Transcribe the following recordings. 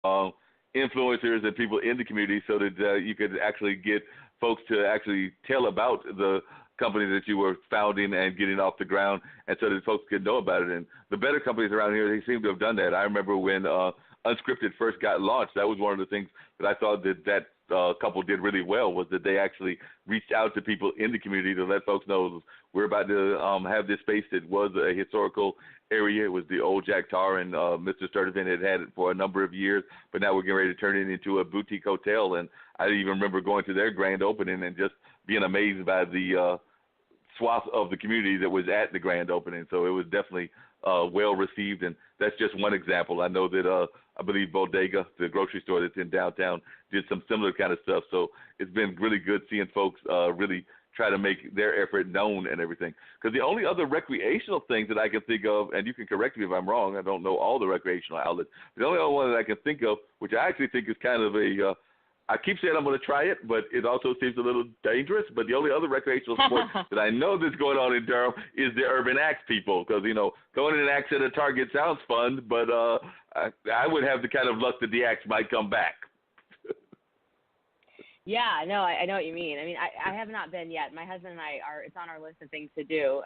influencers and people in the community so that you could actually get folks to actually tell about the company that you were founding and getting off the ground, and so that folks could know about it. And the better companies around here, they seem to have done that. I remember when Unscripted first got launched, that was one of the things that I thought that couple did really well, was that they actually reached out to people in the community to let folks know we're about to have this space that was a historical area. It was the old Jack Tar, and Mr. Sturtevant had it for a number of years, but now we're getting ready to turn it into a boutique hotel. And I even remember going to their grand opening and just being amazed by the swath of the community that was at the grand opening. So it was definitely well received, and that's just one example. I know that I believe Bodega, the grocery store that's in downtown, did some similar kind of stuff. So it's been really good seeing folks really try to make their effort known and everything. Because the only other recreational things that I can think of, and you can correct me if I'm wrong, I don't know all the recreational outlets, the only other one that I can think of, which I actually think is kind of a I keep saying I'm going to try it, but it also seems a little dangerous. But the only other recreational sport that I know that's going on in Durham is the urban axe people. Because, going in an axe at a Target sounds fun, but I would have the kind of luck that the axe might come back. Yeah, no, I know what you mean. I mean, I have not been yet. My husband and I it's on our list of things to do,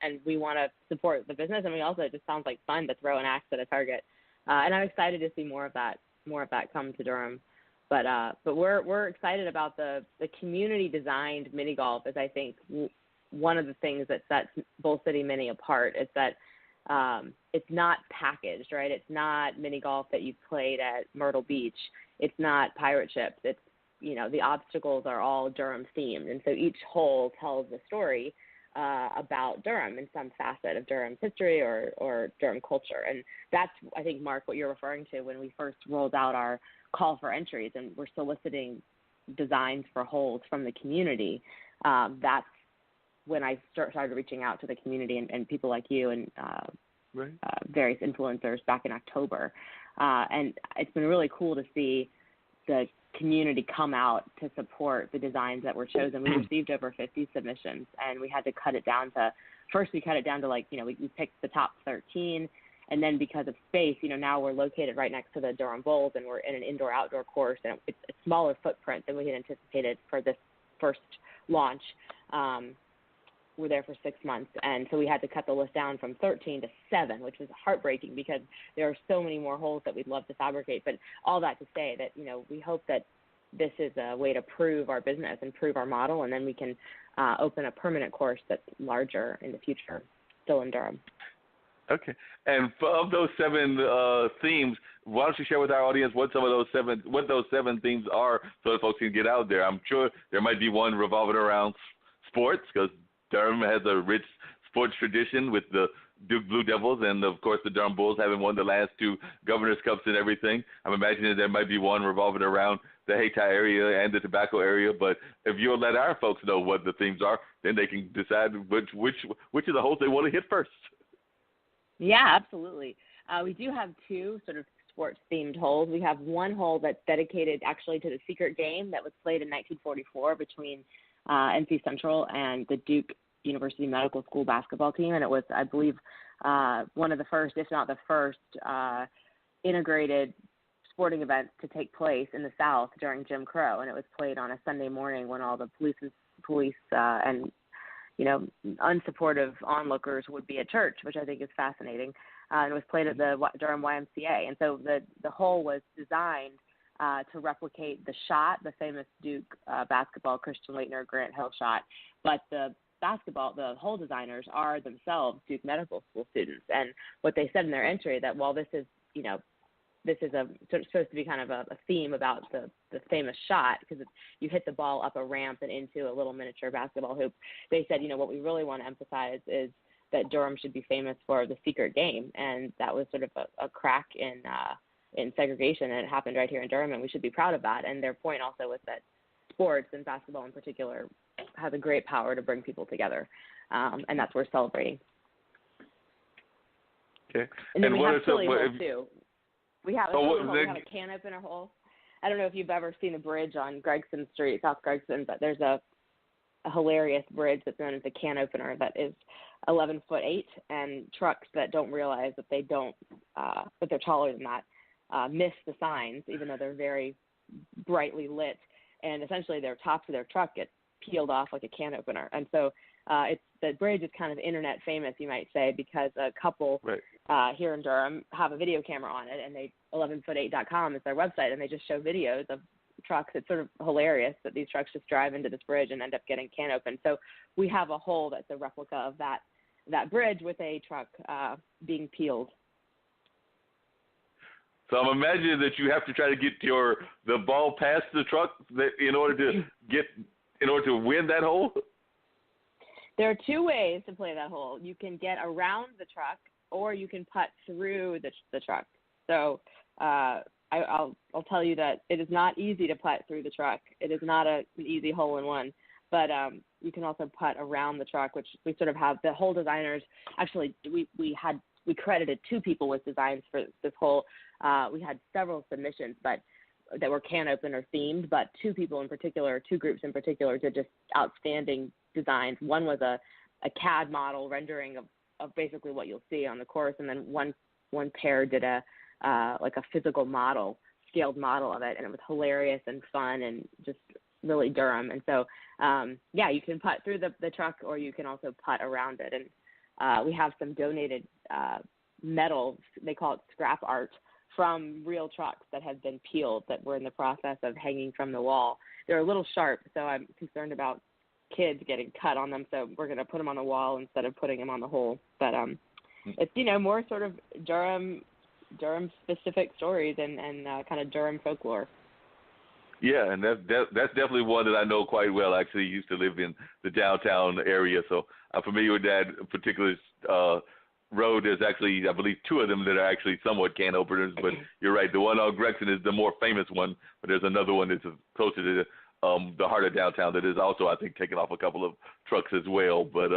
and we want to support the business. And we also, it just sounds like fun to throw an axe at a Target. And I'm excited to see more of that come to Durham. But we're excited about the community designed mini golf is, I think, one of the things that sets Bull City Mini apart is that it's not packaged, right? It's not mini golf that you've played at Myrtle Beach. It's not pirate ships. It's, the obstacles are all Durham themed. And so each hole tells a story about Durham in some facet of Durham's history or Durham culture. And that's, I think, Mark, what you're referring to when we first rolled out our call for entries and we're soliciting designs for holes from the community. That's when I started reaching out to the community and people like you and various influencers back in October. And it's been really cool to see the community come out to support the designs that were chosen. We received over 50 submissions, and we had to cut it down to, first we cut it down to we picked the top 13, and then because of space, now we're located right next to the Durham Bulls, and we're in an indoor-outdoor course, and it's a smaller footprint than we had anticipated for this first launch. We're there for 6 months, and so we had to cut the list down from 13 to 7, which was heartbreaking because there are so many more holes that we'd love to fabricate. But all that to say that, we hope that this is a way to prove our business and prove our model, and then we can open a permanent course that's larger in the future, still in Durham. Okay. And of those 7 themes, why don't you share with our audience what those seven themes are so that folks can get out there? I'm sure there might be one revolving around sports, because Durham has a rich sports tradition with the Duke Blue Devils and, of course, the Durham Bulls having won the last 2 Governor's Cups and everything. I'm imagining there might be one revolving around the Hayti area and the tobacco area. But if you'll let our folks know what the themes are, then they can decide which of the holes they want to hit first. Yeah, absolutely. We do have 2 sort of sports-themed holes. We have one hole that's dedicated actually to the secret game that was played in 1944 between NC Central and the Duke University Medical School basketball team, and it was, I believe, one of the first, if not the first, integrated sporting events to take place in the South during Jim Crow, and it was played on a Sunday morning when all the police and unsupportive onlookers would be at church, which I think is fascinating, and it was played at the Durham YMCA, and so the hole was designed to replicate the shot, the famous Duke basketball Christian Laettner Grant Hill shot, but the hole designers are themselves Duke Medical School students, and what they said in their entry that while this is supposed to be kind of a theme about the famous shot because you hit the ball up a ramp and into a little miniature basketball hoop, they said, what we really want to emphasize is that Durham should be famous for the secret game, and that was sort of a crack in segregation, and it happened right here in Durham, and we should be proud of that. And their point also was that sports, and basketball in particular, has a great power to bring people together, and that's what we're celebrating. Okay. And then we have silly holes, too. We have a can opener hole. I don't know if you've ever seen a bridge on Gregson Street, South Gregson, but there's a hilarious bridge that's known as a can opener that is 11'8", and trucks that don't realize that that they're taller than that miss the signs, even though they're very brightly lit. And essentially their tops of their truck get peeled off like a can opener. And so the bridge is kind of internet famous, you might say, because a couple here in Durham have a video camera on it, and 11foot8.com is their website, and they just show videos of trucks. It's sort of hilarious that these trucks just drive into this bridge and end up getting can opened. So we have a hole that's a replica of that bridge with a truck being peeled. So I'm imagining that you have to try to get the ball past the truck in order to win that hole. There are two ways to play that hole. You can get around the truck, or you can putt through the truck. So I'll tell you that it is not easy to putt through the truck. It is not an easy hole in one. But you can also putt around the truck, which we sort of have. The hole designers, actually, we credited two people with designs for this hole. We had several submissions, but that were can opener themed, but two groups in particular did just outstanding designs. One was a CAD model rendering of basically what you'll see on the course, and then one pair did a physical model, scaled model of it, and it was hilarious and fun and just really Durham. And so, you can putt through the truck, or you can also putt around it. And we have some donated metal, they call it scrap art, from real trucks that have been peeled that were in the process of hanging from the wall. They're a little sharp, so I'm concerned about kids getting cut on them, so we're going to put them on the wall instead of putting them on the hole. But it's, more sort of Durham-specific stories and kind of Durham folklore. Yeah, and that's definitely one that I know quite well. I actually used to live in the downtown area, so I'm familiar with that particular road. There's actually, I believe, two of them that are actually somewhat can openers, but you're right. The one on Gregson is the more famous one, but there's another one that's closer to the heart of downtown that is also, I think, taking off a couple of trucks as well. But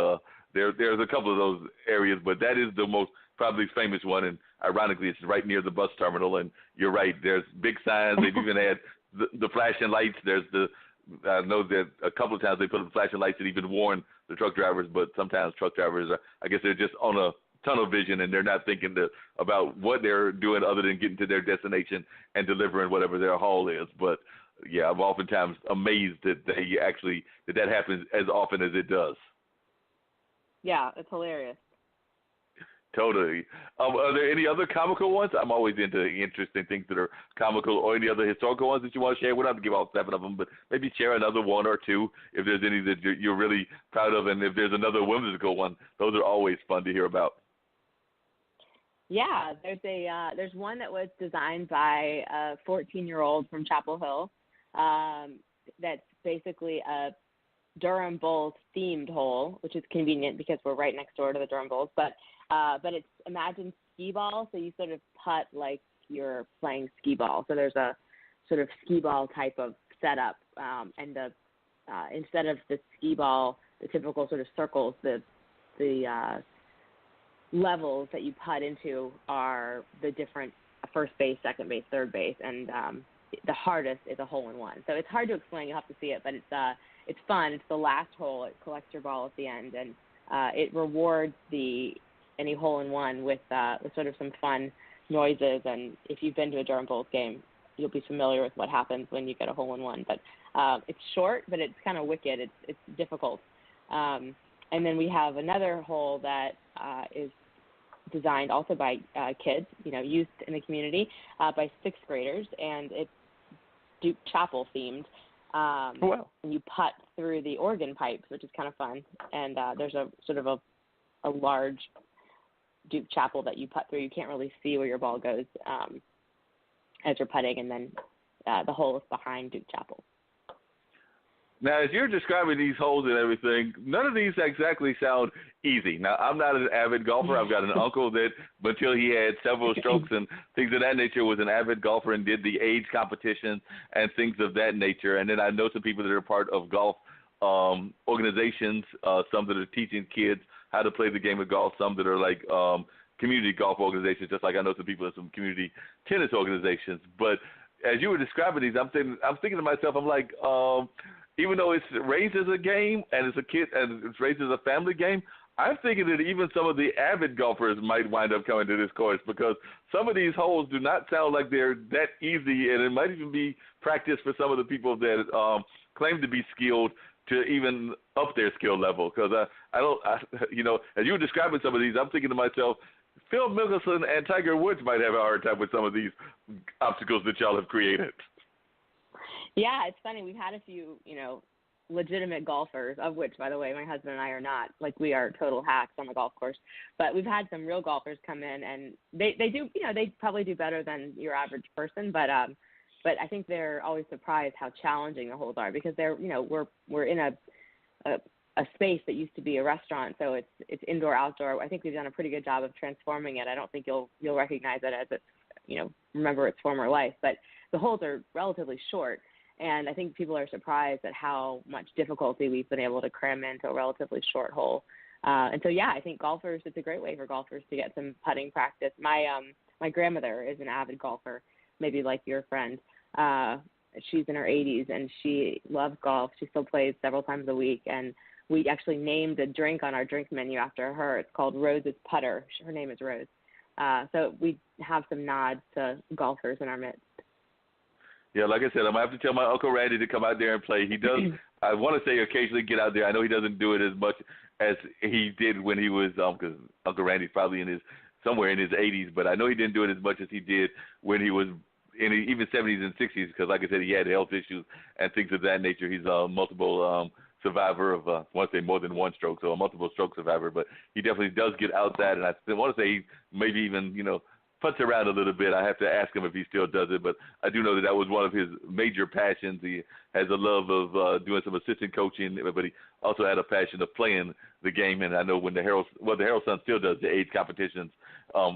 there's a couple of those areas, but that is the most probably famous one, and ironically, it's right near the bus terminal. And you're right, there's big signs. They've even had the flashing lights. I know that a couple of times they put up flashing lights that even warn the truck drivers, but sometimes truck drivers, I guess they're just on a tunnel vision, and they're not thinking about what they're doing other than getting to their destination and delivering whatever their haul is. But yeah, I'm oftentimes amazed that that happens as often as it does. Yeah, it's hilarious. Totally. Are there any other comical ones? I'm always into interesting things that are comical, or any other historical ones that you want to share. We don't have to give all 7 of them, but maybe share another one or two if there's any that you're really proud of, and if there's another whimsical one, those are always fun to hear about. Yeah, there's one that was designed by a 14-year-old from Chapel Hill. That's basically a Durham Bulls themed hole, which is convenient because we're right next door to the Durham Bulls. But it's imagine skee ball, so you sort of putt like you're playing skee ball. So there's a sort of skee ball type of setup, and instead of the skee ball, the typical sort of circles, the levels that you putt into are the different first base, second base, third base, and the hardest is a hole-in-one. So it's hard to explain. You'll have to see it, but it's fun. It's the last hole. It collects your ball at the end, and it rewards any hole-in-one with sort of some fun noises. And if you've been to a Durham Bulls game, you'll be familiar with what happens when you get a hole-in-one. But it's short, but it's kind of wicked. It's difficult. And then we have another hole that is designed also by kids, youth in the community, by 6th graders, and it's Duke Chapel themed. Wow. And you putt through the organ pipes, which is kind of fun. And there's a sort of a large Duke Chapel that you putt through. You can't really see where your ball goes as you're putting, and then the hole is behind Duke Chapel. Now, as you're describing these holes and everything, none of these exactly sound easy. Now, I'm not an avid golfer. I've got an uncle that, until he had several strokes and things of that nature, was an avid golfer and did the age competitions and things of that nature. And then I know some people that are part of golf organizations, some that are teaching kids how to play the game of golf, some that are like community golf organizations, just like I know some people in some community tennis organizations. But as you were describing these, I'm thinking to myself, I'm like, even though it's raised as a game and it's a kid and it's raised as a family game, I'm thinking that even some of the avid golfers might wind up coming to this course because some of these holes do not sound like they're that easy, and it might even be practice for some of the people that claim to be skilled to even up their skill level. Because as you were describing some of these, I'm thinking to myself, Phil Mickelson and Tiger Woods might have a hard time with some of these obstacles that y'all have created. Yeah, it's funny. We've had a few, legitimate golfers, of which, by the way, my husband and I are not. Like, we are total hacks on the golf course. But we've had some real golfers come in, and they do, they probably do better than your average person. But I think they're always surprised how challenging the holes are because they're, we're in a space that used to be a restaurant, so it's indoor, outdoor. I think we've done a pretty good job of transforming it. I don't think you'll recognize it as it's, remember its former life. But the holes are relatively short. And I think people are surprised at how much difficulty we've been able to cram into a relatively short hole. And so, I think it's a great way for golfers to get some putting practice. My grandmother is an avid golfer, maybe like your friend. She's in her 80s, and she loves golf. She still plays several times a week. And we actually named a drink on our drink menu after her. It's called Rose's Putter. Her name is Rose. So we have some nods to golfers in our midst. Yeah, like I said, I'm going to have to tell my Uncle Randy to come out there and play. He does, I want to say occasionally get out there. I know he doesn't do it as much as he did when he was, because Uncle Randy's probably somewhere in his 80s, but I know he didn't do it as much as he did when he was in even 70s and 60s because, like I said, he had health issues and things of that nature. He's a multiple survivor of, I want to say more than one stroke, so a multiple stroke survivor, but he definitely does get out that, and I want to say he maybe even, puts around a little bit. I have to ask him if he still does it, but I do know that was one of his major passions. He has a love of doing some assistant coaching, but he also had a passion of playing the game. And I know when the Herald Sun still does the age competitions,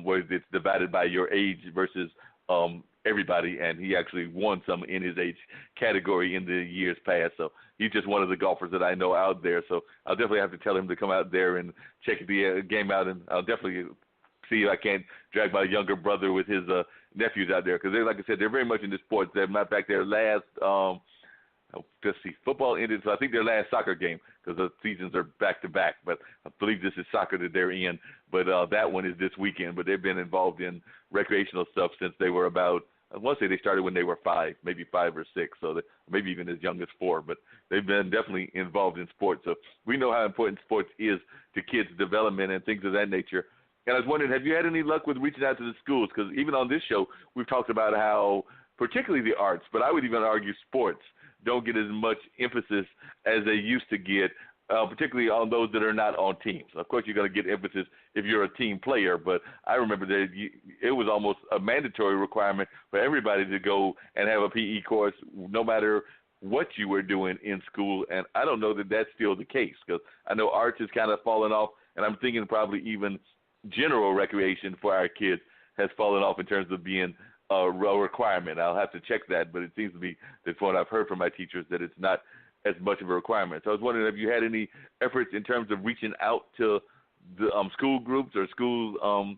where it's divided by your age versus everybody, and he actually won some in his age category in the years past. So he's just one of the golfers that I know out there. So I'll definitely have to tell him to come out there and check the game out, and I'll definitely see if I can't drag my younger brother with his nephews out there because like I said, they're very much into sports. They're matter of fact, their last football ended, so I think their last soccer game because the seasons are back to back. But I believe this is soccer that they're in. But that one is this weekend. But they've been involved in recreational stuff since they were about. I want to say they started when they were 5, maybe 5 or 6, so maybe even as young as 4. But they've been definitely involved in sports. So we know how important sports is to kids' development and things of that nature. And I was wondering, have you had any luck with reaching out to the schools? Because even on this show, we've talked about how, particularly the arts, but I would even argue sports, don't get as much emphasis as they used to get, particularly on those that are not on teams. Of course, you're going to get emphasis if you're a team player, but I remember that it was almost a mandatory requirement for everybody to go and have a PE course, no matter what you were doing in school. And I don't know that that's still the case because I know arts has kind of fallen off, and I'm thinking probably even general recreation for our kids has fallen off in terms of being a requirement. I'll have to check that, but it seems to be that's what I've heard from my teachers, that it's not as much of a requirement. So I was wondering, have you had any efforts in terms of reaching out to the school groups or school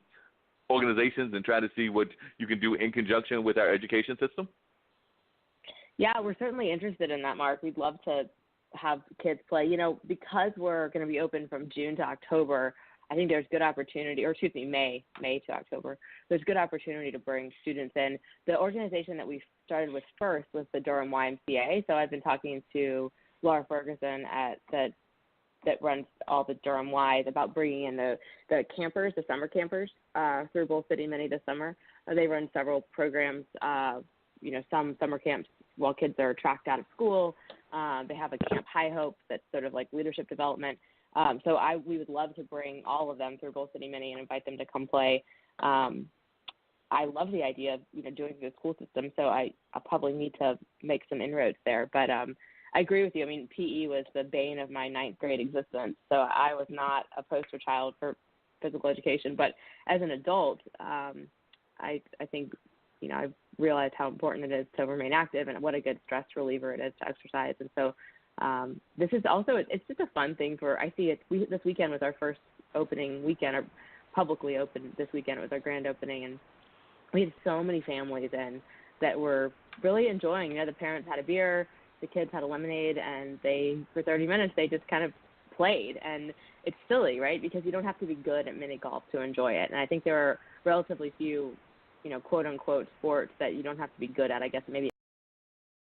organizations and trying to see what you can do in conjunction with our education system? Yeah, we're certainly interested in that, Mark. We'd love to have kids play. Because we're going to be open from June to October, I think there's good opportunity, May to October. There's good opportunity to bring students in. The organization that we started with first was the Durham YMCA. So I've been talking to Laura Ferguson that runs all the Durham Ys about bringing in the campers, the summer campers, through Bull City Mini this summer. They run several programs, some summer camps while kids are tracked out of school. They have a Camp High Hope that's sort of like leadership development. So we would love to bring all of them through Bull City Mini and invite them to come play. I love the idea of, doing the school system, so I'll probably need to make some inroads there. But I agree with you. I mean, PE was the bane of my 9th grade existence, so I was not a poster child for physical education. But as an adult, I think, I realized how important it is to remain active and what a good stress reliever it is to exercise. And so this is also, it's just a fun thing I see it. This weekend was our first opening weekend, or publicly open this weekend. It was our grand opening, and we had so many families in that were really enjoying. The parents had a beer, the kids had a lemonade, and for 30 minutes, they just kind of played. And it's silly, right? Because you don't have to be good at mini golf to enjoy it. And I think there are relatively few, quote unquote sports that you don't have to be good at. I guess maybe